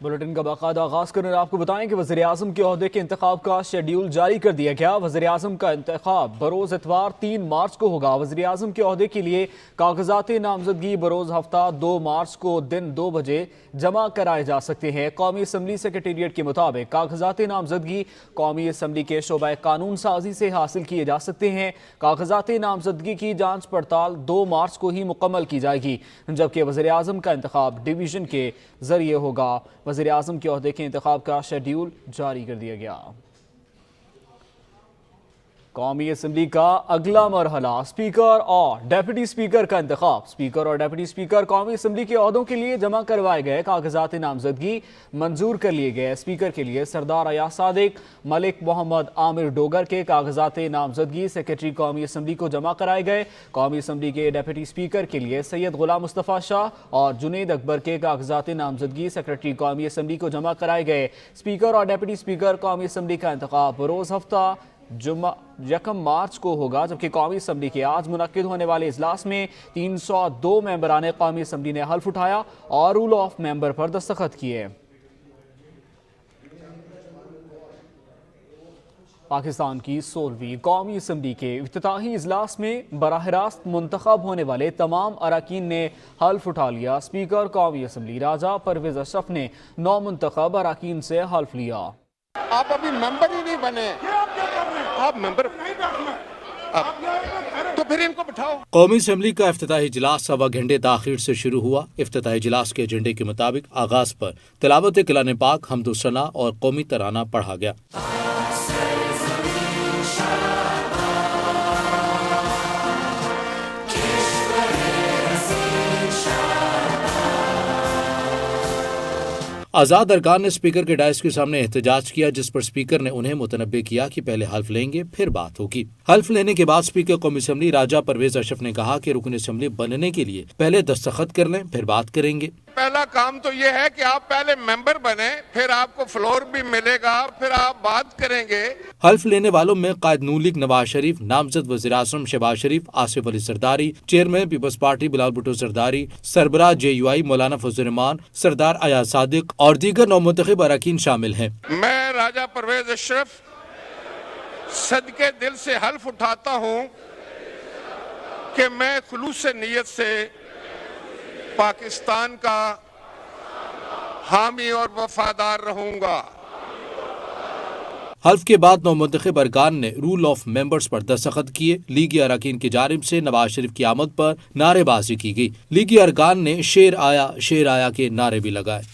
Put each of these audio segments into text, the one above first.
Bulletin का बाकायदा आगाज करने आप को बताएं कि वज़ीर-ए-आज़म के ओहदे के इंतखाब का शेड्यूल जारी कर दिया गया। वज़ीर-ए-आज़म का इंतखाब बरोज़ इतवार 3 मार्च को होगा। वज़ीर-ए-आज़म के ओहदे के लिए कागजाती नामजदगी बरोज़ हफ्ता 2 मार्च को दिन 2 बजे जमा कराए जा सकते हैं। कौमी असम्बली सेक्रेटेरिएट के मुताबिक कागजाती नामजदगी कौमी असम्बली के शोबा कानून साजी से हासिल किए जा सकते हैं। कागजाती नामजदगी की जाँच पड़ताल 2 मार्च को ही मुकम्मल की जाएगी, जबकि वज़ीर-ए-आज़म का इंतखाब डिवीज़न के जरिए होगा। वज़ीर-ए-आज़म के ओहदे के इंतखाब का शेड्यूल जारी कर दिया गया। कौमी असम्बली का अगला मरहला स्पीकर और डेप्यूटी स्पीकर का इंतखाब। स्पीकर और डेप्यूटी स्पीकर कौमी असम्बली के ओहदों के लिए जमा करवाए गए कागजाती नामजदगी मंजूर कर लिए गए। स्पीकर के लिए सरदार अयाज सादिक, मलिक मोहम्मद आमिर डोगर के कागजाती नामजदगी सेक्रेटरी कौमी असम्बली को जमा कराए गए। कौमी असम्बली के डेप्यूटी स्पीकर के लिए सैयद गुलाम मुस्तफ़ा शाह और जुनैद अकबर के कागजाती नामजदगी सेक्रेटरी कौमी असम्बली को जमा कराए गए। स्पीकर और डेप्यूटी स्पीकर कौमी असम्बली का इंतखाब रोज़ हफ्ता 1 मार्च को होगा, जबकि कौमी असम्बली के आज मुनक्किद होने वाले इजलास में 302 मेंबरान कौमी असम्बली ने हल्फ उठाया और रूल ऑफ मेंबर पर दस्तखत किए। पाकिस्तान की 16वीं कौमी असम्बली के इफ्तिताही इजलास में बराह रास्त मुंतखब होने वाले तमाम अरकान ने हल्फ उठा लिया। स्पीकर कौमी असम्बली राजा परवेज अशरफ ने 9 मुंतखब अरकान से हल्फ लिया। आप अभी मेंबर ही नहीं बने, आप मेंबर तो फिर इनको बिठाओ। कौमी असम्बली का इफ्तिताही इजलास 1.25 घंटे ताखीर से शुरू हुआ। इफ्तिताही इजलास के एजेंडे के मुताबिक आगाज पर तिलावत कलाम पाक, हमदुसना और कौमी तराना पढ़ा गया। आज़ाद अरकान ने स्पीकर के डायस के सामने एहतजाज किया, जिस पर स्पीकर ने उन्हें मुतनब्बे किया कि पहले हल्फ लेंगे फिर बात होगी। हल्फ लेने के बाद स्पीकर कौमी असम्बली राजा परवेज अशरफ ने कहा कि रुकन असम्बली बनने के लिए पहले दस्तखत कर लें फिर बात करेंगे। पहला काम तो ये है कि आप पहले मेंबर बने, फिर आपको फ्लोर भी मिलेगा, फिर आप बात करेंगे। हल्फ लेने वालों में कायद नून लीग नवाज शरीफ, नामजद वज़ीर-ए-आज़म शहबाज शरीफ, आसिफ अली सरदारी, चेयरमैन पीपल्स पार्टी बिलावल भुट्टो सरदारी, सरबराह JUI मौलाना फजल रहमान, सरदार अयाज सादिक और दीगर नौमुंतखब अरकान शामिल हैं। मैं राजा परवेज अशरफ सदके दिल से हल्फ उठाता हूँ कि मैं खुलूस नीयत से पाकिस्तान का हामी और वफादार रहूंगा। हल्फ के बाद नौमुंतखब अरकान ने रूल ऑफ मेंबर्स पर दस्तखत किए। लीगी अरकान की जानिब से नवाज शरीफ की आमद पर नारेबाजी की गई। लीगी अरकान ने शेर आया के नारे भी लगाए।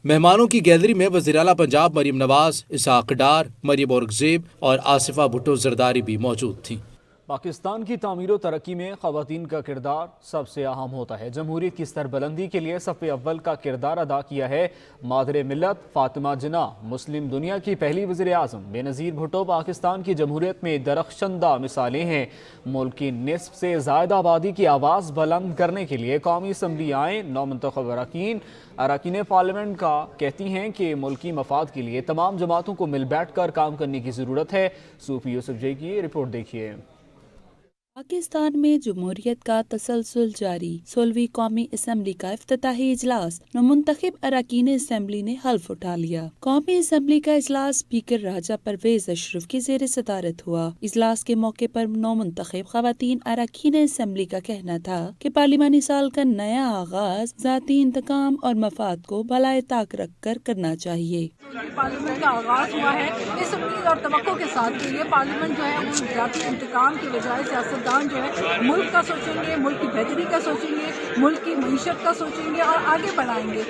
मेहमानों की गैलरी में वज़ीर आला पंजाब मरीम नवाज, इसहाक डार, मरीम औरंगजेब और आसिफा भुट्टो जरदारी भी मौजूद थी। पाकिस्तान की तामीर और तरक्की में ख़वातीन का किरदार सबसे अहम होता है। जमहूरियत की सरबलंदी के लिए सफ़े अव्वल का किरदार अदा किया है मादरे मिल्लत फातिमा जिन्ना, मुस्लिम दुनिया की पहली वज़ीर-ए-आज़म बेनज़ीर भुट्टो पाकिस्तान की जमहूरियत में दरख्शंदा मिसालें हैं। मुल्क की निस्फ से ज़ायद आबादी की आवाज़ बुलंद करने के लिए कौमी असम्बली आए। नौमुंतखब अरकान पार्लियामेंट का कहती हैं कि मुल्की मफाद के लिए तमाम जमातों को मिल बैठ कर काम करने की ज़रूरत है। सूफी यूसुफ जई की रिपोर्ट देखिए। पाकिस्तान में जमहूरियत का तसलसल जारी। 16वीं कौमी असम्बली का इफ्तिताही इजलास नौमुंतखब अरकान असम्बली ने हल्फ उठा लिया। कौमी असम्बली का इजलास स्पीकर राजा परवेज अशरफ की ज़ेर सदारत हुआ। इजलास के मौके पर नौमुंतखब ख़वातीन अरकान असम्बली का कहना था कि पार्लिमानी साल का नया आगाज ज़ाती इंतकाम और मफाद को बलाए ताक रख कर करना चाहिए। पार्लियामेंट का आगाज हुआ है इस उम्मीद और तवक्को के साथ कि ये पार्लियामेंट जो है वो ज़ाती इंतकाम की बजाय सियासतदान जो है मुल्क का सोचेंगे, मुल्क की बेहतरी का सोचेंगे, मुल्क की मईशत का सोचेंगे और आगे बढ़ाएंगे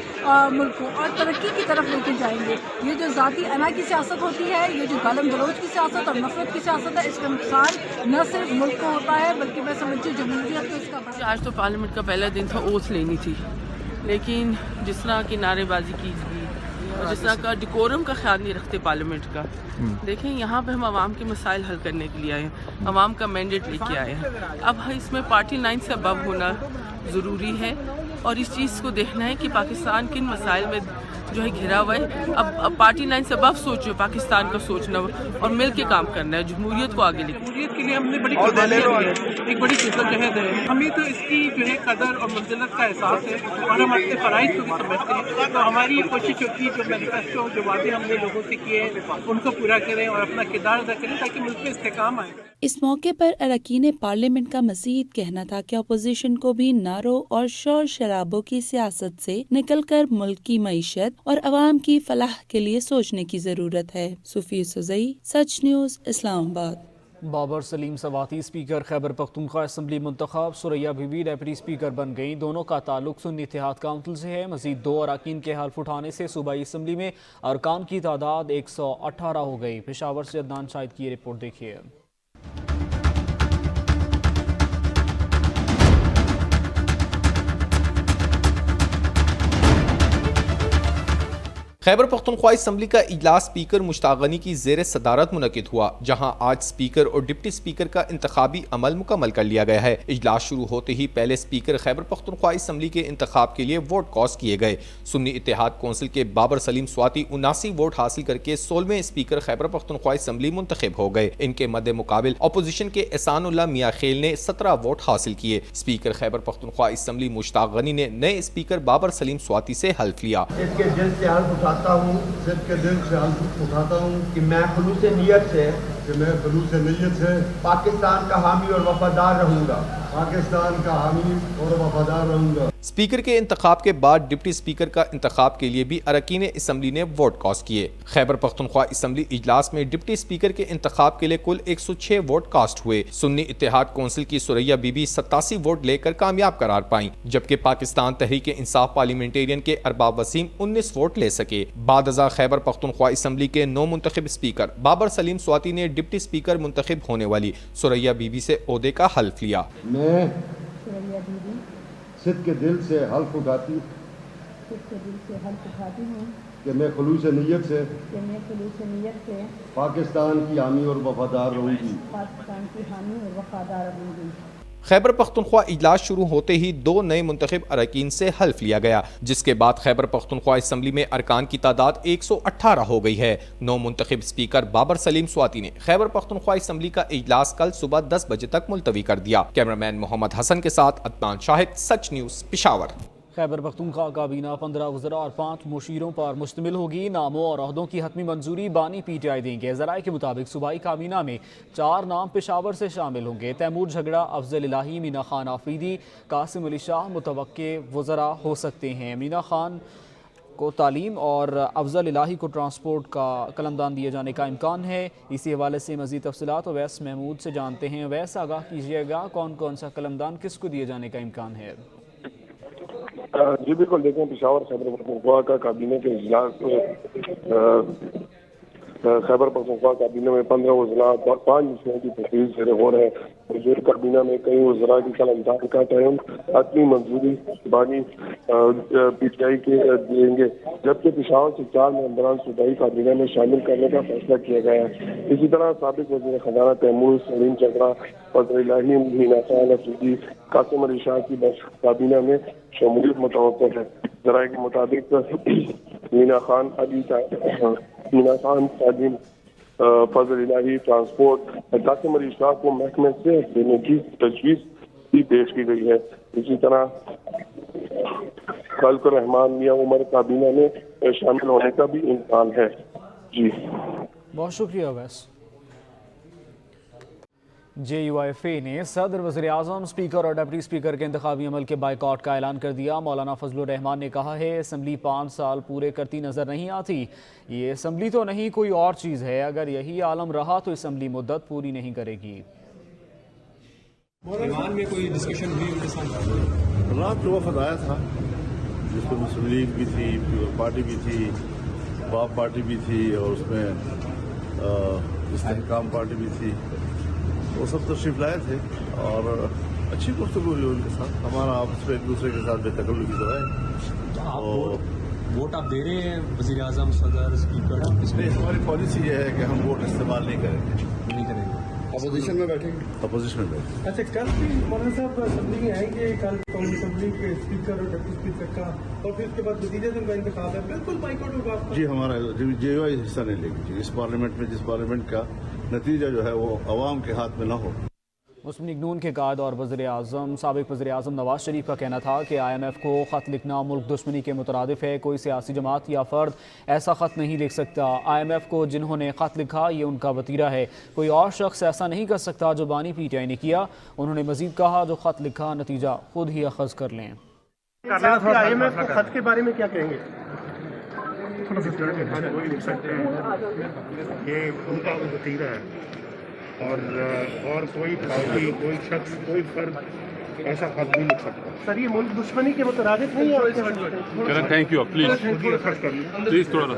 मुल्क को और तरक्की की तरफ लेके जाएंगे। ये जो ज़ाती अना की सियासत होती है, ये जो गालम गलोच की सियासत और नफरत की सियासत है, इसका नुकसान न सिर्फ मुल्क को होता है बल्कि मैं समझती हूँ जमहूरियत को इसका। आज तो पार्लियामेंट का पहला दिन था, ओथ लेनी थी, लेकिन जिस तरह की नारेबाजी की गई और जिस तरह का डिकोरम का ख्याल नहीं रखते पार्लियामेंट का। देखें, यहाँ पे हम आवाम के मसाइल हल करने के लिए आए हैं, आवाम का मैंडेट लेके आए हैं। अब इसमें पार्टी लाइन से अबव होना ज़रूरी है और इस चीज़ को देखना है कि पाकिस्तान किन मसाइल में जो है घिरा हुआ है। अब पार्टी लाइन से अब सोचो, पाकिस्तान का सोचना और मिल के काम करना है, जमहूरियत को आगे लेकर। जमहूरियत के लिए हमने बड़ी कुर्बानियां दी है, एक बड़ी जद्दोजहद है। हमें तो इसकी जो है कदर और मंजिलत का एहसास है और हम अपने फ़राइज़ को भी समझते हैं। तो हमारी ये कोशिश होती है जो मैनिफेस्टो, जो वादे हमने लोगों से किए हैं उनको पूरा करें और अपना किरदार अदा करें ताकि मुल्क में इस्तेकाम आए। इस मौके पर अरकान पार्लियामेंट का मज़ीद कहना था कि अपोजिशन को भी नारों और शोर शराबों की सियासत से निकलकर मुल्क की मईशत और अवाम की फलाह के लिए सोचने की ज़रूरत है। Sufi Suzai, Sach news, Islamabad. Babar Saleem Swati speaker Khyber Pakhtunkhwa assembly मुंतखब, सुरैया बीबी डेप्यूटी स्पीकर बन गईं। दोनों का ताल्लुक सुन्नी इत्तेहाद काउंसिल से है। मजीद 2 अरकान के हल्फ उठाने से सूबाई असम्बली में अरकान की तादाद 118 हो गई। पेशावर से अदनान शाहिद की रिपोर्ट देखिए। खैबर पख्तूनख्वा असम्बली का इजलास स्पीकर मुश्ताक गनी की ज़ेर सदारत मुनक़िद हुआ, जहां आज स्पीकर और डिप्टी स्पीकर का इंतखाबी अमल मुकम्मल कर लिया गया है। इजलास शुरू होते ही पहले स्पीकर खैबर पख्तूनख्वा असम्बली के इंतखाब के लिए वोट कॉस्ट किए गए। सुन्नी इत्तेहाद कौंसिल के बाबर सलीम स्वाती 79 वोट हासिल करके 16वें स्पीकर खैबर पख्तूनख्वा असम्बली मुंतखब हो गए। इनके मद्दे मुकाबिल अपोजिशन के एहसानुल्लाह मियां खेल ने 17 वोट हासिल किए। स्पीकर खैबर पख्तूनख्वा असम्बली मुश्ताक गनी ने नए स्पीकर बाबर सलीम स्वाती से हल्फ लिया। उठाता हूँ, सिर्फ के दिल से हल्फ उठाता हूँ कि मैं खुलूस नीयत से पाकिस्तान का हामी और वफादार रहूँगा, पाकिस्तान का हामी और वफादार रहूँगा। स्पीकर के इंतखाब के बाद डिप्टी स्पीकर का इंतखाब के लिए भी अरकान असम्बली ने वोट कास्ट किए। खैबर पख्तूनख्वा असम्बली इजलास में डिप्टी स्पीकर के इंतखाब के लिए कुल 106 वोट कास्ट हुए। सुन्नी इत्तेहाद कौंसिल की सुरैया बीबी 87 वोट लेकर कामयाब करार पाई, जबकि पाकिस्तान तहरीक इंसाफ पार्लियामेंटेरियन के अरबाब वसीम 19 वोट ले सके। बादजा खैबर पख्तूनख्वा असम्बली के नौ मुंतखब स्पीकर बाबर सलीम स्वाती ने डिप्टी स्पीकर मुंतखब होने वाली सुरैया बीबी से ओहदे का हल्फ लिया। मैं सिद्ध के दिल से हल्फ उठाती हूँ कि मैं खुलूस नीयत से पाकिस्तान की हामी और वफादार रहूँगी। खैबर पख्तूनख्वा इजलास शुरू होते ही 2 नए मुंतखब अरकान से हल्फ लिया गया, जिसके बाद खैबर पख्तूनख्वा असम्बली में अरकान की तादाद 118 हो गई है। 9 मुंतखब स्पीकर बाबर सलीम स्वाती ने खैबर पख्तूनख्वा असम्बली का इजलास कल सुबह 10 बजे तक मुलतवी कर दिया। कैमरामैन मोहम्मद हसन के साथ अदनान शाहिद, सच न्यूज़, पेशावर। खैबर पख्तूनख्वा काबीना 15 वज़रा और 5 मुशीरों पर मुश्तमिल होगी। नामों और ओहदों की हतमी मंजूरी बानी PTI देंगे। ज़राए के मुताबिक सूबाई काबीना में 4 नाम पेशावर से शामिल होंगे। तैमूर झगड़ा, अफजल इलाही, मीना खान आफरीदी, कासिम अली शाह मुतवक्के वज़रा हो सकते हैं। मीना खान को तालीम और अफजल इलाही को ट्रांसपोर्ट का कलमदान दिए जाने का इम्कान है। इसी हवाले से मज़ीद तफसीलात अवैस महमूद से जानते हैं। अवैस, आगाह कीजिएगा, कौन कौन सा कलमदान किसको दिए जाने का इम्कान है? जी बिल्कुल, देखें पेशावर खैबर पख्तूनख्वा का काबीना के इजलास खैबर पख्तूनख्वा काबीना में 15 वज़रा 5 मुशीरों की तस्वीर से हो रहे हैं। मौजूद काबीना में कई वज़रा की कलमदान का तयन हतमी मंजूरी बानी PTI के देंगे, जबकि पेशावर से 4 मेंबरान सूबाई काबीना में शामिल करने का फैसला किया गया है। इसी तरह साबिक वज़ीर खजाना तैमूर सलीम झगड़ा, अफजल इलाही, मीना खान आफरीदी, कासिम अली शाह की बस काबीना में शमूलियत मुतवक्किल है। ज़राए के मुताबिक मीना खान तालीम, फजल इलाही ट्रांसपोर्ट, कासिम अली शाह को महकमे से देने की तजवीज़ भी पेश की गई है। इसी तरह खल्क रहमान मियां उमर काबीना में शामिल होने का भी इम्कान है। जी बहुत शुक्रिया वैस। JUIFA ने सदर, वज़ीर आज़म, स्पीकर और डिप्टी स्पीकर के इंतखाबी अमल के बाइकआउट का ऐलान कर दिया। मौलाना फजलुर रहमान ने कहा है, असम्बली 5 साल पूरे करती नज़र नहीं आती। ये असम्बली तो नहीं, कोई और चीज़ है। अगर यही आलम रहा तो असम्बली मुद्दत पूरी नहीं करेगी। में कोई डिस्कशन हुई उनके साथ? रात को वफद आया था, जिसमें मुस्लिम लीग भी थी, पार्टी भी थी, बाप पार्टी भी थी और उसमें इस्तेहकाम पार्टी भी थी। वो सब तशरीफ लाए थे और अच्छी गुफ्तगू हुई उनके साथ। हमारा आपस में एक दूसरे के साथ बेतकल्लुफ़ी तो है। और वोट आप दे रहे हैं वज़ीर आज़म, सदर, स्पीकर? इसमें हमारी पॉलिसी ये है कि हम वोट इस्तेमाल नहीं करेंगे। अपोजिशन में बैठेंगे। अपोजिशन में बैठेंगे। अच्छा, कल भी मौलाना साहब असेंबली में आएंगे, कल कौमी असेंबली के स्पीकर और डिप्टी स्पीकर का, और फिर उसके बाद वज़ीर-ए-आज़म का इंतखाब है, बिल्कुल बाइकआउट होगा आपका? जी, हमारा जेयूआई हिस्सा नहीं लेगी जी इस पार्लियामेंट में, जिस पार्लियामेंट का नतीजा जो है वो अवाम के हाथ में ना हो। मुस्लिम लीग नून के कायद और साबिक वज़ीर आज़म नवाज शरीफ का कहना था कि IMF को ख़त लिखना मुल्क दुश्मनी के मुतरादिफ है। कोई सियासी जमात या फ़र्द ऐसा ख़त नहीं लिख सकता। IMF को जिन्होंने ख़त लिखा ये उनका वतीरा है, कोई और शख्स ऐसा नहीं कर सकता जो बानी PTI ने किया। उन्होंने मज़ीद कहा, जो ख़त लिखा नतीजा खुद ही अखज़ कर लें। IMF को खत के बारे में क्या कहेंगे? लिख सकते हैं, ये उनका वतीरा है, और कोई पार्टी, कोई शख्स, कोई फर्द ऐसा खत नहीं लिख सकता। सर, ये मुल्क दुश्मनी के मुतरादिफ नहीं है? थैंक यू, प्लीज थोड़ा।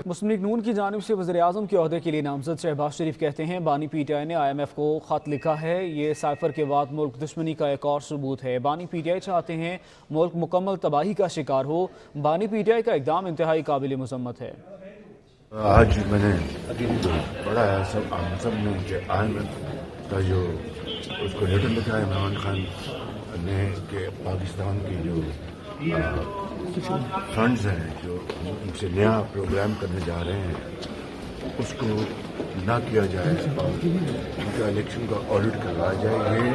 मुस्लिम लीग नून की जानिब से वज़ीर आज़म के ओहदे के लिए नामज़द शहबाज शरीफ कहते हैं, बानी PTI ने IMF को ख़त लिखा है। ये साइफर के बाद मुल्क दुश्मनी का एक और सबूत है। बानी PTI चाहते हैं मुल्क मुकम्मल तबाही का शिकार हो। बानी PTI का इक़दाम इंतहाई काबिल मुज़म्मत है। आज मैंने पढ़ा है सब में कि IMF का जो उसको लेटर लिखा है इमरान खान ने कि पाकिस्तान की जो फंड्स हैं जो उनसे नया प्रोग्राम करने जा रहे हैं उसको ना किया जाए और उनका इलेक्शन का ऑडिट करवाया जाए। ये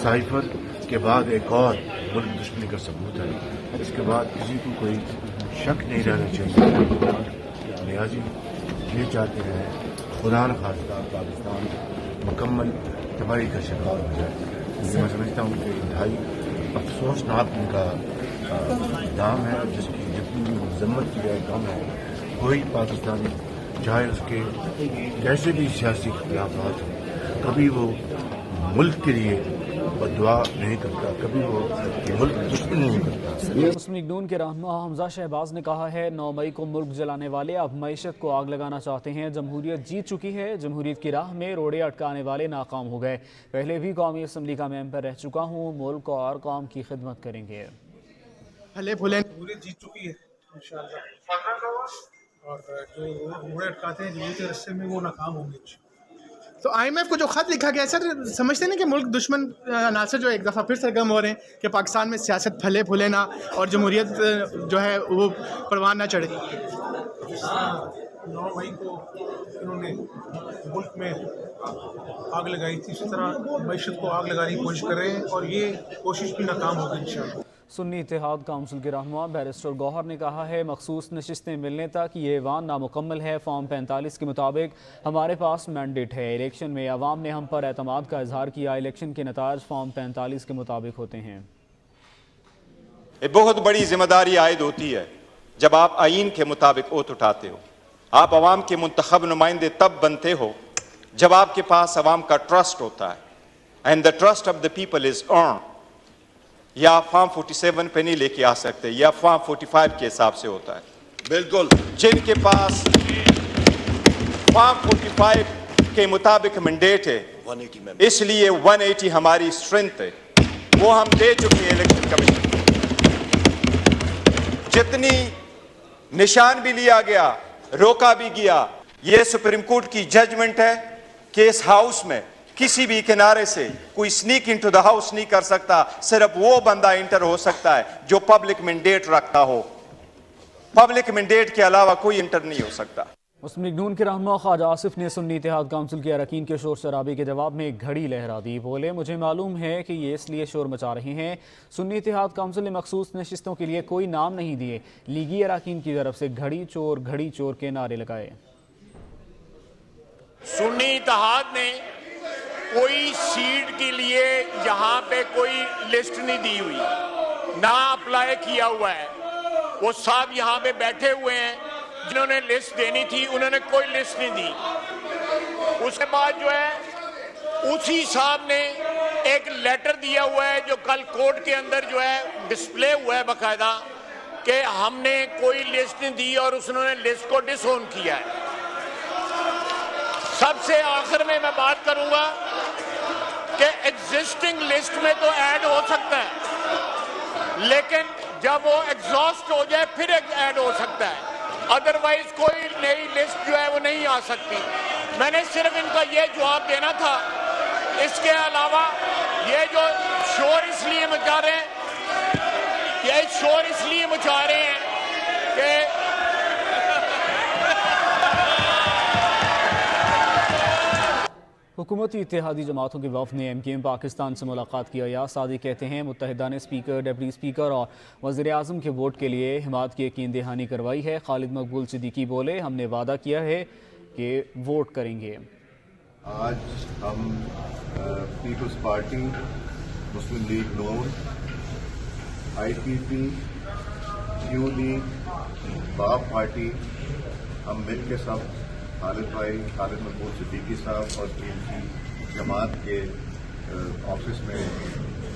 साइफर के बाद एक और मुल्क दुश्मनी का सबूत है। इसके बाद किसी को कोई शक नहीं रहना चाहिए। नियाजी ये चाहते हैं खुदा न खास्ता पाकिस्तान मुकम्मल तबाही का शिकार हो जाए। मैं समझता हूँ कि इंतहाई अफसोसनाक उनका इक़दाम है, जिसकी जितनी भी मजम्मत की जाए कम है। कोई पाकिस्तानी चाहे उसके कैसे भी सियासी इख्तिलाफात हों, कभी वो मुल्क के लिए बदुआ नहीं करता, कभी वो मुल्क दुश्मन नहीं करता। मुस्लिम लीग नून के रहनुमा हमजा शहबाज ने कहा है, 9 मई को मुल्क जलाने वाले अब मईशत को आग लगाना चाहते हैं। जमहूरियत जीत चुकी है, जमहूरियत की राह में रोड़े अटकाने वाले नाकाम हो गए। पहले भी कौमी असम्बली का मेंबर रह चुका हूँ, मुल्क और कौम की खिदमत करेंगे। भले भुले जमहूरियत जीत चुकी है इंशाअल्लाह, और जो रोड़े अटकाते हैं जमहूरियत के रस्ते में वो नाकाम होंगे। तो IMF को जो खत लिखा गया, सर समझते नहीं कि मुल्क दुश्मन अनासर जो एक दफ़ा फिर सरगर्म हो रहे हैं कि पाकिस्तान में सियासत फले फूले ना और जमहूरियत जो है वो परवान ना चढ़े? 9 मई को इन्होंने मुल्क में आग लगाई थी, इसी तरह मईशत को आग लगाने की कोशिश कर रहे हैं और ये कोशिश भी नाकाम होगी इंशाअल्लाह। सुन्नी इत्तेहाद काउंसिल के रहनुमा बैरिस्टर गौहर ने कहा है, मखसूस नशिस्तें मिलने तक ये ऐवान नामुकम्मल है। फॉर्म 45 के मुताबिक हमारे पास मैंडेट है। इलेक्शन में अवाम ने हम पर एतमाद का इजहार किया। इलेक्शन के नताज फॉर्म 45 के मुताबिक होते हैं। एक बहुत बड़ी जिम्मेदारी आयद होती है जब आप आईन के मुताबिक ओत उठाते हो। आप अवाम के मुंतखब नुमाइंदे तब बनते हो जब आपके पास अवाम का ट्रस्ट होता है, and the trust of the people is earn. या फॉर्म 47 पे नहीं लेके आ सकते, या फॉर्म 45 के हिसाब से होता है। बिल्कुल, जिनके पास फॉर्म 45 के मुताबिक मैंडेट है, इसलिए 180 हमारी स्ट्रेंथ है, वो हम दे चुके हैं इलेक्शन कमीशन। जितनी निशान भी लिया गया, रोका भी गया, ये सुप्रीम कोर्ट की जजमेंट है कि इस हाउस में किसी भी किनारे से कोई स्नीक इनटू द हाउस नहीं कर सकता। सिर्फ वो बंदा इंटर हो सकता है जो पब्लिक मैंडेट रखता हो। पब्लिक मैंडेट के अलावा कोई इंटर नहीं हो सकता। मुस्लिम लीग नून के रहनुमा ख्वाजा आसिफ ने सुन्नी इत्तेहाद काउंसिल के अरकान के शोर शराबे के जवाब में एक घड़ी लहरा दी। बोले, मुझे मालूम है कि ये इसलिए शोर मचा रहे हैं। सुन्नी इत्तेहाद काउंसिल ने मखसूस नशिस्तों के लिए कोई नाम नहीं दिए। लीगी अरकान की तरफ से घड़ी चोर के नारे लगाए। सुन्नी इत्तेहाद ने कोई सीट के लिए यहाँ पे कोई लिस्ट नहीं दी हुई, ना अप्लाई किया हुआ है। वो साहब यहाँ पे बैठे हुए हैं, जिन्होंने लिस्ट देनी थी उन्होंने कोई लिस्ट नहीं दी। उसके बाद जो है उसी साहब ने एक लेटर दिया हुआ है जो कल कोर्ट के अंदर जो है डिस्प्ले हुआ है बाकायदा, कि हमने कोई लिस्ट नहीं दी और उसने लिस्ट को डिसओन किया है। सबसे आखिर में मैं बात करूंगा कि एग्जिस्टिंग लिस्ट में तो ऐड हो सकता है, लेकिन जब वो एग्जॉस्ट हो जाए फिर ऐड हो सकता है, अदरवाइज कोई नई लिस्ट जो है वो नहीं आ सकती। میں نے صرف ان کا یہ جواب دینا تھا. اس کے علاوہ یہ جو شور اس لیے مچا رہے ہیں، یہ شور اس لیے مچا رہے ہیں کہ حکومتی اتحادی جماعتوں کے وفد نے MKM پاکستان سے ملاقات کی. ایاز صادق کہتے ہیں متحدہ نے اسپیکر، ڈپٹی اسپیکر اور وزیر اعظم کے ووٹ کے لیے حمایت کی یقین دہانی کروائی ہے. خالد مقبول صدیقی بولے، ہم نے وعدہ کیا ہے کہ ووٹ کریں گے. آج ہم پیپلز پارٹی، مسلم لیگ نون، IPP، یو لیگ، باب پارٹی، ہم مل کے سب خالد بھائی، خالد مقبول صدیقی صاحب اور TMC جماعت کے آفس میں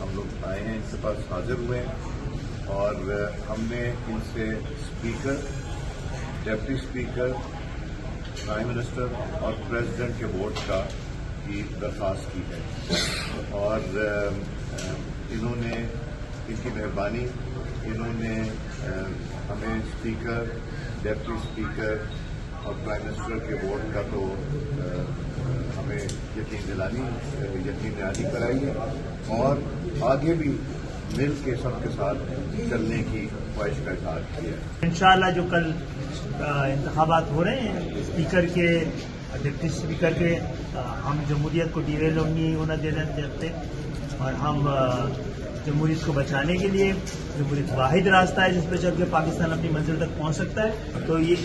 ہم لوگ آئے ہیں، ان کے پاس حاضر ہوئے ہیں اور ہم نے ان سے speaker, deputy speaker, prime minister اور پریزیڈنٹ کے ووٹ کی درخواست کی ہے اور انہوں نے، ان کی مہربانی، انہوں نے ہمیں اسپیکر، ڈپٹی اسپیکر اور پرائم منسٹر کے ووٹ کا تو ہمیں یقین دہانی کرائی ہے اور آگے بھی مل کے سب کے ساتھ چلنے کی خواہش کا اظہار کیا ہے. انشاءاللہ جو کل انتخابات ہو رہے ہیں اسپیکر کے، ڈپٹی اسپیکر کے، ہم جمہوریت کو ڈیریل ہونا دینا چاہتے اور ہم جمہوریت کو بچانے کے لیے، جمہوریت واحد راستہ ہے جس پہ چل کے پاکستان اپنی منزل تک پہنچ سکتا ہے. تو یہ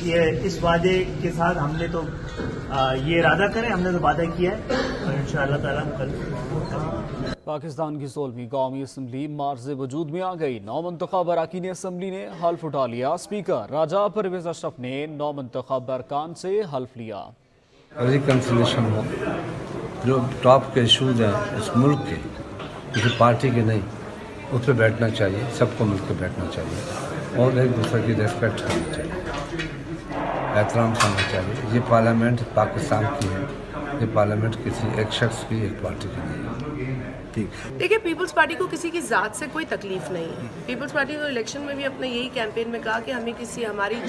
اس وعدے کے ساتھ ہم نے تو یہ ارادہ کریں، ہم نے تو وعدہ کیا ہے اور انشاءاللہ تعالیٰ ہم کل. پاکستان کی 16ویں قومی اسمبلی معرض وجود میں آ گئی. نو منتخب اراکین اسمبلی نے حلف اٹھا لیا. اسپیکر راجہ پرویز اشرف نے نو منتخب ارکان سے حلف لیا. ریکنسلیشن ہو، جو ٹاپ کے ایشوز ہیں اس ملک کے، کسی پارٹی کے نہیں، اس پہ بیٹھنا چاہیے، سب کو مل کے بیٹھنا چاہیے اور ایک دوسرے کی ریسپیکٹ کرنی چاہیے، احترام کرنا چاہیے. یہ پارلیمنٹ پاکستان کی ہے، یہ پارلیمنٹ کسی ایک شخص کی، ایک پارٹی کی نہیں ہے. دیکھیں، پیپلز پارٹی کو کسی کی ذات سے کوئی تکلیف نہیں ہے. پیپلز پارٹی کو الیکشن میں بھی اپنے یہی کیمپین میں کہا کہ ہمیں کسی ہماری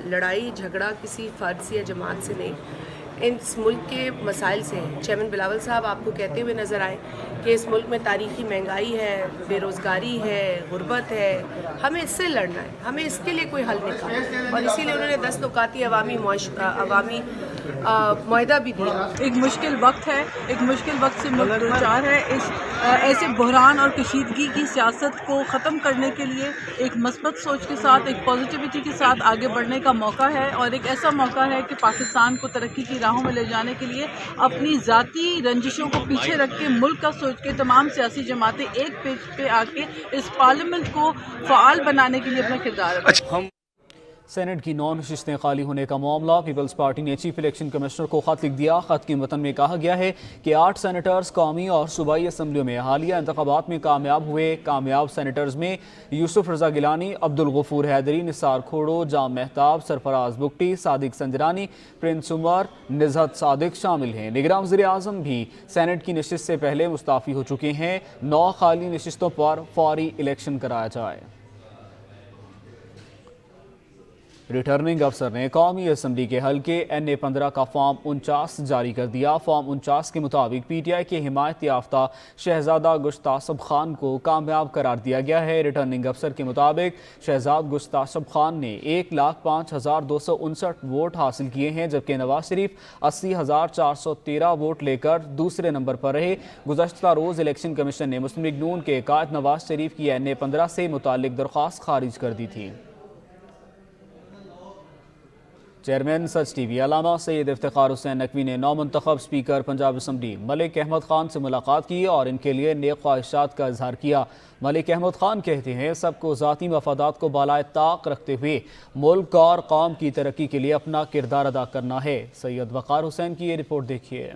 لڑائی جھگڑا کسی فرد سے یا جماعت سے نہیں، اس ملک کے مسائل سے ہیں. چیئرمین بلاول صاحب آپ کو کہتے ہوئے نظر آئے کہ اس ملک میں تاریخی مہنگائی ہے، بے روزگاری ہے، غربت ہے، ہمیں اس سے لڑنا ہے، ہمیں اس کے لیے کوئی حل نکالا اور اسی لیے انہوں نے 10 نکاتی عوامی معاہدہ بھی دیا. ایک مشکل وقت ہے، ایک مشکل وقت سے ملک دو چار ہے. اس ایسے بحران اور کشیدگی کی سیاست کو ختم کرنے کے لیے ایک مثبت سوچ کے ساتھ، ایک پازیٹیوٹی کے ساتھ آگے بڑھنے کا موقع ہے اور ایک ایسا موقع ہے کہ پاکستان کو ترقی کی راہوں میں لے جانے کے لیے اپنی ذاتی رنجشوں کو پیچھے رکھ کے ملک کا سوچ کے تمام سیاسی جماعتیں ایک پیج پہ آ کے اس پارلیمنٹ کو فعال بنانے کے لیے اپنا کردار. سینٹ کی 9 نشستیں خالی ہونے کا معاملہ. پیپلز پارٹی نے چیف الیکشن کمشنر کو خط لکھ دیا. خط کے متن میں کہا گیا ہے کہ 8 سینیٹرز قومی اور صوبائی اسمبلیوں میں حالیہ انتخابات میں کامیاب ہوئے. کامیاب سینیٹرز میں یوسف رضا گیلانی، عبدالغفور حیدری، نثار کھوڑو، جام مہتاب، سرفراز بگٹی، صادق سنجرانی، پرنس عمر، نزہت صادق شامل ہیں. نگراں وزیر اعظم بھی سینٹ کی نشست سے پہلے مستعفی ہو چکے ہیں. 9 خالی نشستوں پر فوری الیکشن کرایا جائے. ریٹرننگ افسر نے قومی اسمبلی کے حلقے NA-15 کا فارم 49 جاری کر دیا. فارم 49 کے مطابق PTI کے حمایت یافتہ شہزادہ گشتاسب خان کو کامیاب قرار دیا گیا ہے. ریٹرننگ افسر کے مطابق شہزاد گشتاسب خان نے 1,05,259 ووٹ حاصل کیے ہیں، جبکہ نواز شریف 80,413 ووٹ لے کر دوسرے نمبر پر رہے. گزشتہ روز الیکشن کمیشن نے مسلم لیگ نون کے قائد نواز شریف کی NA-15 سے متعلق درخواست خارج کر دی تھی. چیئرمین سچ ٹی وی علامہ سید افتخار حسین نقوی نے نو منتخب اسپیکر پنجاب اسمبلی ملک احمد خان سے ملاقات کی اور ان کے لیے نیک خواہشات کا اظہار کیا. ملک احمد خان کہتے ہیں سب کو ذاتی مفادات کو بالائے طاق رکھتے ہوئے ملک اور قوم کی ترقی کے لیے اپنا کردار ادا کرنا ہے. سید وقار حسین کی یہ رپورٹ دیکھیے.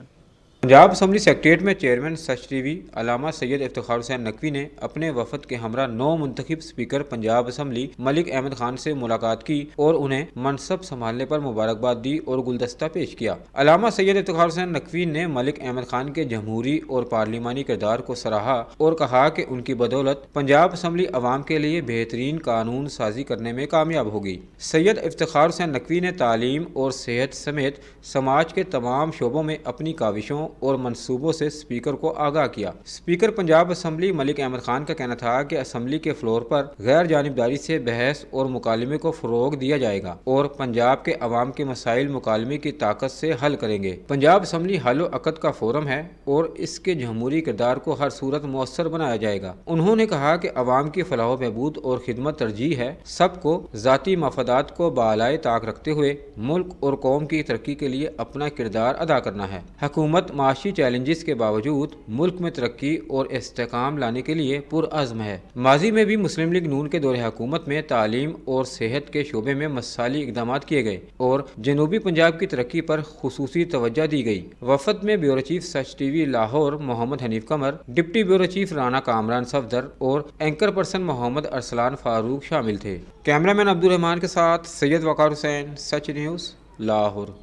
पंजाब असम्बली सेक्रेटरीट में चेयरमैन सच टीवी अलामा सैयद इफ्तिखार हुसैन नकवी ने अपने वफद के हमरा नौ मुंतखब स्पीकर पंजाब असम्बली मलिक अहमद खान से मुलाकात की और उन्हें मनसब संभालने पर मुबारकबाद दी और गुलदस्ता पेश किया। अलामा सैयद इफ्तिखार हुसैन नकवी ने मलिक अहमद खान के जमहूरी और पार्लिमानी किरदार को सराहा और कहा कि उनकी बदौलत पंजाब असम्बली अवाम के लिए बेहतरीन कानून साजी करने में कामयाब होगी। सैयद इफ्तिखार हुसैन नकवी ने तालीम और सेहत समेत समाज के तमाम शोबों में अपनी काविशों और मंसूबों से स्पीकर को आगाह किया। स्पीकर पंजाब असम्बली मलिक अहमद खान का कहना था कि असम्बली के फ्लोर पर गैर जानिबदारी से बहस और मुकालमे को फरोग दिया जाएगा और पंजाब के अवाम के मसाइल मुकालमे की ताकत से हल करेंगे। पंजाब असम्बली हल अकद का फोरम है और इसके जमहूरी किरदार को हर सूरत मौसर बनाया जाएगा। उन्होंने कहा कि अवाम की फलाह बहबूद और खिदमत तरजीह है। सबको जाती मफादात को बालाए ताक रखते हुए मुल्क और कौम की तरक्की के लिए अपना किरदार अदा करना है। हुकूमत माशी चैलेंजेस के बावजूद मुल्क में तरक्की और इस्तेकाम लाने के लिए पुरअज़्म है। माजी में भी मुस्लिम लीग नून के दौरे हुकूमत में तालीम और सेहत के शोबे में मसाली इकदाम किए गए और जनूबी पंजाब की तरक्की पर खुसूसी तवज्जो दी गई। वफद में bureau chief Sach TV Lahore Mohammad Hanif Qamar, deputy bureau chief Rana Kamran Safdar और एंकर पर्सन मोहम्मद अरसलान फारूक शामिल थे। कैमरामैन अब्दुल रहमान के साथ सैयद वकार हुसैन, सच न्यूज़, लाहौर।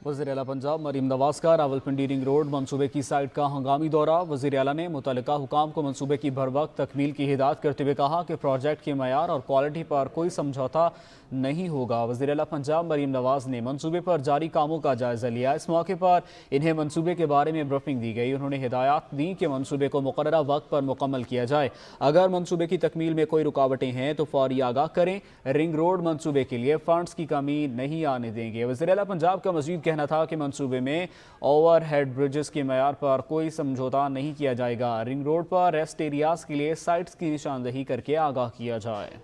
वज़ीर आला पंजाब मरीम नवाज़ का रावलपिंडी रिंग रोड मंसूबे की साइट का हंगामी दौरा। वज़ीर आला ने मुतल्लिका हुकाम को मंसूबे की भरवक्त तकमील की हिदायत करते हुए कहा कि प्रोजेक्ट के मयार और क्वालिटी पर कोई समझौता नहीं होगा। वज़ीर आला पंजाब मरीम नवाज़ ने मंसूबे पर जारी कामों का जायज़ा लिया। इस मौके पर इन्हें मंसूबे के बारे में ब्रीफिंग दी गई। उन्होंने हिदायत दी कि मंसूबे को मुकर्ररा वक्त पर मुकम्मल किया जाए। अगर मंसूबे की तकमील में कोई रुकावटें हैं तो फौरी आगाह करें। रिंग रोड मंसूबे के लिए फंड्स की कमी नहीं आने देंगे। वज़ीर आला पंजाब का मज़ीद कहना था कि मंसूबे में ओवर हेड ब्रिजेस के मयार पर कोई समझौता नहीं किया जाएगा। रिंग रोड पर रेस्ट एरियाज के लिए साइट्स की निशानदही करके आगाह किया जाए।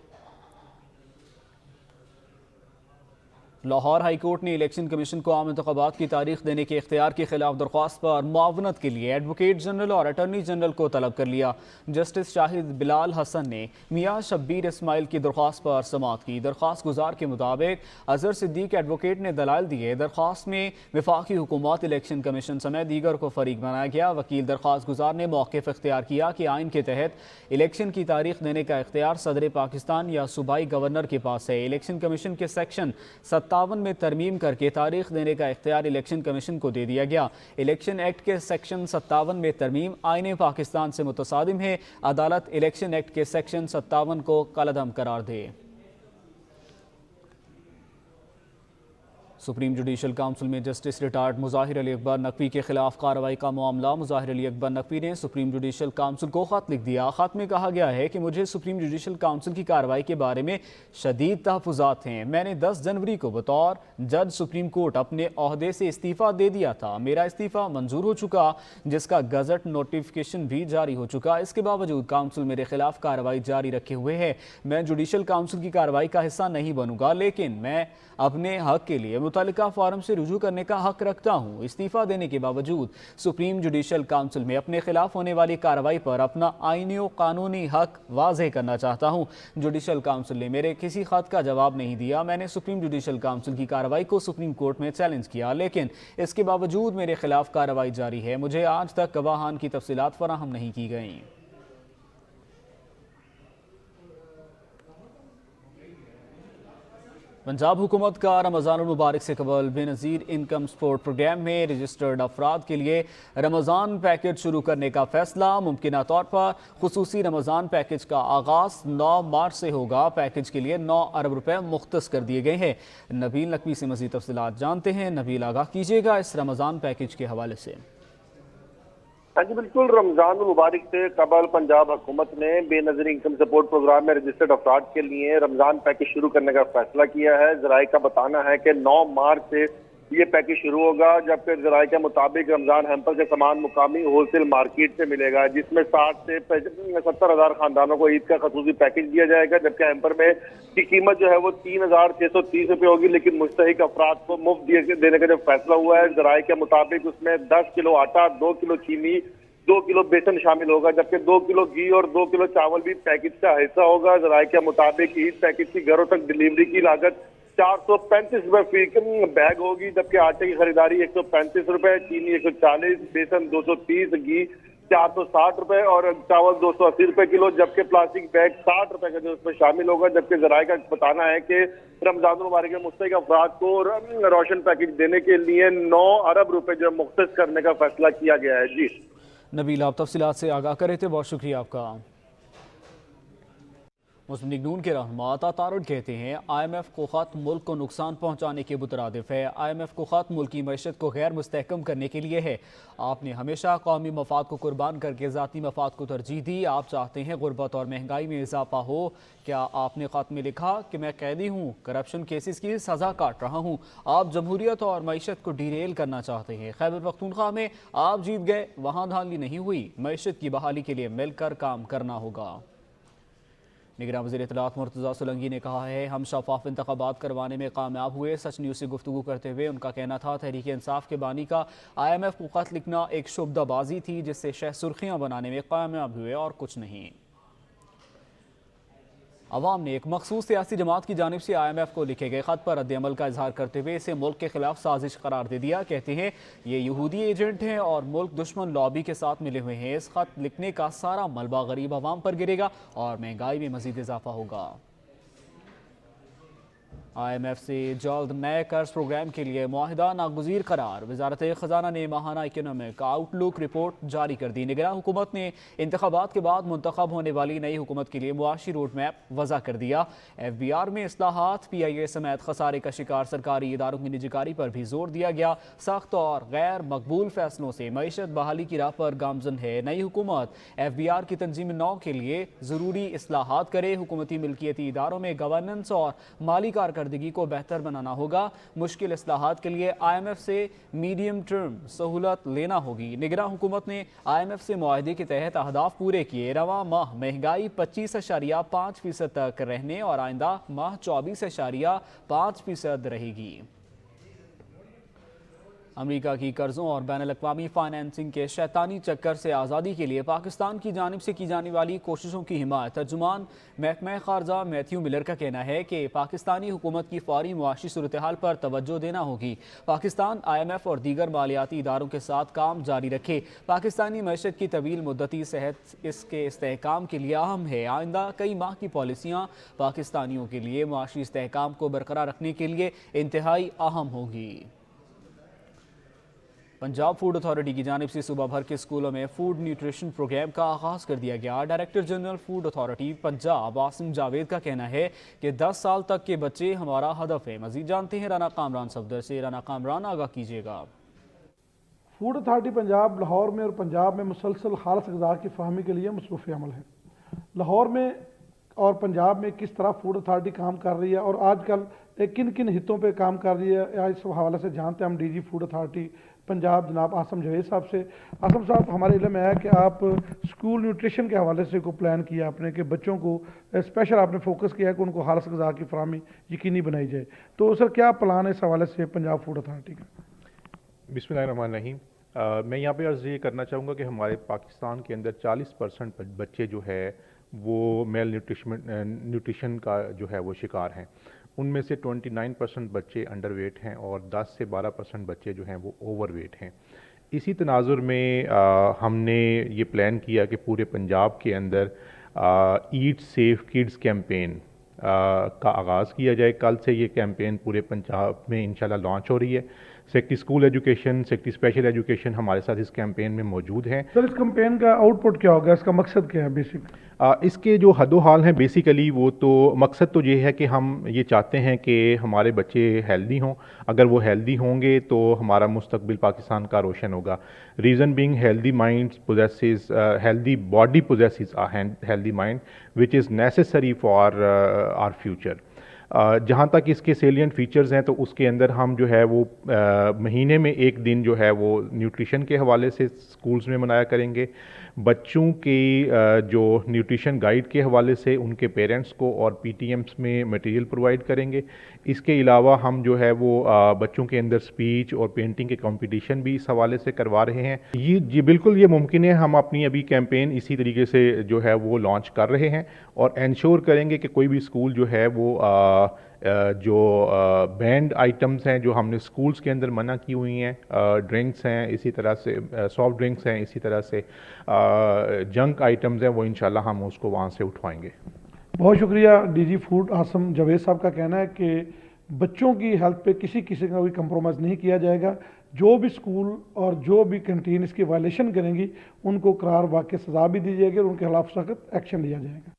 लाहौर हाई कोर्ट ने इलेक्शन कमीशन को आम इंतखाबात की तारीख देने के इख्तियार के खिलाफ दरख्वास्त पर मुआवनत के लिए एडवोकेट जनरल और अटॉर्नी जनरल को तलब कर लिया। जस्टिस शाहिद बिलाल हसन ने मियां शब्बीर इस्माइल की दरख्वास्त पर समाअत की। दरख्वास्त गुजार के मुताबिक अजहर सिद्दीक एडवोकेट ने दलाइल दिए। दरख्वास्त में वफाकी हुकूमत, इलेक्शन कमीशन समेत दीगर को फरीक बनाया गया। वकील दरख्वास्त गुजार ने मौक़िफ़ इख्तियार किया कि आइन के तहत इलेक्शन की तारीख देने का इख्तियार सदर पाकिस्तान या सूबाई गवर्नर के पास है। इलेक्शन कमीशन के सेक्शन 57 में तरमीम करके तारीख देने का इख्तियार इलेक्शन कमीशन को दे दिया गया। इलेक्शन एक्ट के सेक्शन 57 में तरमीम आईने पाकिस्तान से मुतसादिम है। अदालत इलेक्शन एक्ट के सेक्शन 57 को कलअदम करार दे। सुप्रीम जुडिशल काउंसिल में जस्टिस रिटायर्ड मुज़ाहिर अली अकबर नकवी के खिलाफ कार्रवाई का मामला। मुज़ाहिर अली अकबर नकवी ने सुप्रीम जुडिशल काउंसिल को खत लिख दिया। खत में कहा गया है कि मुझे सुप्रीम जुडिशल काउंसिल की कार्रवाई के बारे में शदीद तहफ़्फ़ुज़ात हैं। मैंने 10 जनवरी को बतौर जज सुप्रीम कोर्ट अपने ओहदे से इस्तीफ़ा दे दिया था। मेरा इस्तीफ़ा मंजूर हो चुका, जिसका गज़ट नोटिफिकेशन भी जारी हो चुका। इसके बावजूद काउंसिल मेरे खिलाफ कार्रवाई जारी रखे हुए है। मैं जुडिशल काउंसिल की कार्रवाई का हिस्सा नहीं बनूंगा, लेकिन मैं अपने हक के लिए मुतल्लिका फॉरम से रुजू करने का हक रखता हूँ। इस्तीफ़ा देने के बावजूद सुप्रीम जुडिशल काउंसिल में अपने खिलाफ होने वाली कार्रवाई पर अपना आईनी और कानूनी हक वाज़ेह करना चाहता हूँ। जुडिशल काउंसिल ने मेरे किसी खत का जवाब नहीं दिया। मैंने सुप्रीम जुडिशल काउंसिल की कार्रवाई को सुप्रीम कोर्ट में चैलेंज किया, लेकिन इसके बावजूद मेरे खिलाफ कार्रवाई जारी है। मुझे आज तक गवाहान की तफसीलात फराहम नहीं की गईं। पंजाब हुकूमत का रमज़ान मुबारक से कबल बेनज़ीर इनकम सपोर्ट प्रोग्राम में रजिस्टर्ड अफराद के लिए रमज़ान पैकेज शुरू करने का फैसला। मुमकिन तौर पर खुसूसी रमज़ान पैकेज का आगाज़ 9 मार्च से होगा। पैकेज के लिए 9 अरब रुपए मुख्तस कर दिए गए हैं। नबील नकवी से मज़ीद तफसीलात जानते हैं। नबील, आगाह कीजिएगा इस रमज़ान पैकेज के हवाले से। हाँ जी बिल्कुल, रमजान मुबारक से कबल पंजाब हुकूमत ने बेनज़ीर इनकम सपोर्ट प्रोग्राम में रजिस्टर्ड अफराद के लिए रमजान पैकेज शुरू करने का फैसला किया है। ज़राए का बताना है कि 9 मार्च से ये पैकेज शुरू होगा, जबकि ज़राए के मुताबिक रमजान हैम्पर का सामान मुकामी होलसेल मार्केट से मिलेगा, जिसमें 60 से 70 हज़ार खानदानों को ईद का खसूसी पैकेज दिया जाएगा। जबकि हैम्पर में की कीमत जो है वो 3,630 रुपये होगी, लेकिन मुस्तहिक अफराद को मुफ्त देने का जो फैसला हुआ है ज़राए के मुताबिक उसमें 10 किलो आटा, 2 किलो चीनी, 2 किलो बेसन शामिल होगा, जबकि 2 किलो घी और 2 किलो चावल भी पैकेज का हिस्सा होगा। ज़राए के मुताबिक ईद पैकेज की घरों तक डिलीवरी की लागत 435 रुपए फी बैग होगी, जबकि आटे की खरीदारी 135 रुपए, चीनी 140, बेसन 230, घी 460 रुपए और चावल 280 रुपए किलो, जबकि प्लास्टिक बैग 60 रुपए का जो उसमें शामिल होगा। जबकि ज़राए का बताना है कि रमजान मुबारक में मुस्तहिक अफराद को रोशन पैकेज देने के लिए 9 अरब रुपए जो मुख्तस करने का फैसला किया गया है। जी नबील, आप तफसीलात से आगाह करे थे, बहुत शुक्रिया आपका। मुस्लिम लीग नून के रहनुमा अता तारुड कहते हैं IMF को ख़त मुल्क को नुकसान पहुँचाने के मुतरादिफ है। IMF को ख़त मुल्क की मैशत को गैर मुस्तहकम करने के लिए है। आपने हमेशा कौमी मफाद को कुर्बान करके ज़ाती मफाद को तरजीह दी। आप चाहते हैं गुर्बत और महंगाई में इजाफा हो। क्या आपने ख़त में लिखा कि मैं कैदी हूँ, करप्शन केसेस की सज़ा काट रहा हूँ? आप जमहूरियत और मैशत को डीरेल करना चाहते हैं। खैबर पख्तूनख्वा में आप जीत गए, वहाँ धांधली नहीं हुई। मैशत की बहाली के लिए मिलकर काम करना होगा। निगरान वज़ीर इत्तलाआत मुर्तज़ा सोलंकी ने कहा है हम शफाफ इंतखाबात करवाने में कामयाब हुए। सच न्यूज़ से गुफ्तगू करते हुए उनका कहना था तहरीक इंसाफ के बानी का IMF को ख़त लिखना एक शुबदाबाजी थी जिससे शह सुर्खियाँ बनाने में कामयाब हुए और कुछ नहीं। अवाम ने एक मखसूस सियासी जमात की जानिब से IMF को लिखे गए ख़त पर रद्द-ए-अमल का इजहार करते हुए इसे मुल्क के खिलाफ साजिश करार दे दिया। कहते हैं ये यहूदी एजेंट हैं और मुल्क दुश्मन लॉबी के साथ मिले हुए हैं। इस ख़त लिखने का सारा मलबा गरीब अवाम पर गिरेगा और महंगाई में मजीद इजाफा होगा। IMF से जल्द नए कर्ज प्रोग्राम के लिए मुआहिदा नागुज़ीर करार। वज़ारत ख़जाना ने माहाना इकोनॉमिक आउटलुक रिपोर्ट जारी कर दी। निगरान हुकूमत ने इंतखाबात के बाद मुंतखब होने वाली नई हुकूमत के लिए मुआशी रोड मैप वज़ा कर दिया। FBR में इस्लाहात, PIA समेत खसारे का शिकार सरकारी इदारों की निजीकारी पर भी जोर दिया गया। सख्त और गैर मकबूल फैसलों से मईशत बहाली की राह पर गामजन है। नई हुकूमत FBR की तंजीम नौ के लिए ज़रूरी इस्लाहात करे। हुकूमती मिल्कियती इदारों में गवर्नेंस और माली कारकर्दगी को बेहतर बनाना होगा। मुश्किल इस्लाहात के लिए IMF से मीडियम टर्म सहूलत लेना होगी। निगरान हुकूमत ने IMF से मुआहदे के तहत अहदाफ पूरे किए। रवां माह महंगाई 25.5% तक रहने और आइंदा माह 24.5% रहेगी। अमेरिका की कर्जों और बैनुल-अक़वामी फाइनेंसिंग के शैतानी चक्कर से आज़ादी के लिए पाकिस्तान की जानिब से की जाने वाली कोशिशों की हिमायत। तर्जुमान महकमा ख़ारजा मैथ्यू मिलर का कहना है कि पाकिस्तानी हुकूमत की फौरी मुआशी सूरत हाल पर तवज्जो देना होगी। पाकिस्तान IMF और दीगर मालियाती इदारों के साथ काम जारी रखे। पाकिस्तानी मैशत की तवील मुद्दती सेहत इसके इस्तेहकाम के लिए अहम है। आइंदा कई माह की पॉलिसियाँ पाकिस्तानियों के लिए मुआशी इस्तेहकाम को बरकरार रखने के लिए इंतहाई अहम होगी। पंजाब फूड अथॉरिटी की जानिब से सुबह भर के स्कूलों में फूड न्यूट्रिशन प्रोग्राम का आगाज़ कर दिया गया। Director general food authority Punjab Asim Javed का कहना है कि 10 साल तक के बच्चे हमारा हदफ है। मजीद जानते हैं राना कामरान सफदर से। राना कामरान, आगाह कीजिएगा। फूड अथॉरिटी पंजाब लाहौर में और पंजाब में मुसलसल खालिस ग़िज़ा की फहमी के लिए मसरूफ़ अमल है। लाहौर में और पंजाब में किस तरह फूड अथॉरिटी काम कर रही है और आजकल किन किन हितों पे काम कर रही है, इस हवाले से जानते हैं हम DG फूड अथॉरिटी पंजाब जनाब आसम जावेद साहब से। आसम साहब, हमारे इल्म में है कि आप स्कूल न्यूट्रिशन के हवाले से को प्लान किया आपने कि बच्चों को स्पेशल आपने फोकस किया है कि उनको खालिस ग़िज़ा की फराहमी यकीनी बनाई जाए। तो सर क्या प्लान है इस हवाले से पंजाब फूड अथॉरिटी का? बिस्मिल्लाहिर्रहमानिर्रहीम। मैं यहाँ पे अर्ज़ ये करना चाहूँगा कि हमारे पाकिस्तान के अंदर 40% बच्चे जो है वो मेल न्यूट्रिशन का जो है वो शिकार हैं। उनमें से 29% बच्चे अंडर वेट हैं और 10 से 12% बच्चे जो हैं वो ओवर वेट हैं। इसी तनाजुर में हमने ये प्लान किया कि पूरे पंजाब के अंदर ईट सेफ किड्स कैंपेन का आगाज़ किया जाए। कल से ये कैंपेन पूरे पंजाब में इंशाल्लाह लॉन्च हो रही है। Secretary school education, secretary special education हमारे साथ इस कैंपेन में मौजूद हैं। सर, इस कैंपेन का आउटपुट क्या होगा, इसका मकसद क्या है बेसिक? इसके जो हदो हाल हैं बेसिकली वो तो मकसद तो ये है कि हम ये चाहते हैं कि हमारे बच्चे हेल्दी हों। अगर वो हेल्दी होंगे तो हमारा मुस्तकबिल पाकिस्तान का रोशन होगा। Reason being healthy mind possesses healthy body possesses a healthy mind which is necessary for our future. जहाँ तक इसके सेलियंट फीचर्स हैं तो उसके अंदर हम जो है वो महीने में एक दिन जो है वो न्यूट्रिशन के हवाले से स्कूल्स में मनाया करेंगे। बच्चों की जो न्यूट्रिशन गाइड के हवाले से उनके पेरेंट्स को और PTMs में मटेरियल प्रोवाइड करेंगे। इसके अलावा हम जो है वो बच्चों के अंदर स्पीच और पेंटिंग के कंपटीशन भी इस हवाले से करवा रहे हैं। ये जी बिल्कुल ये मुमकिन है। हम अपनी अभी कैंपेन इसी तरीके से जो है वो लॉन्च कर रहे हैं और इंश्योर करेंगे कि कोई भी स्कूल जो है वो جو بینڈ آئٹمز ہیں جو ہم نے سکولز کے اندر منع کی ہوئی ہیں، ڈرنکس ہیں، اسی طرح سے سافٹ ڈرنکس ہیں، اسی طرح سے جنک آئٹمز ہیں، وہ انشاءاللہ ہم اس کو وہاں سے اٹھوائیں گے۔ بہت شکریہ D G food Asim Javed صاحب کا کہنا ہے کہ بچوں کی ہیلتھ پہ کسی قسم کا کوئی کمپرومائز نہیں کیا جائے گا، جو بھی اسکول اور جو بھی کنٹین اس کی وائلیشن کریں گی ان کو قرار واقع سزا بھی دی جائے گی اور ان کے خلاف سخت ایکشن لیا جائے گا۔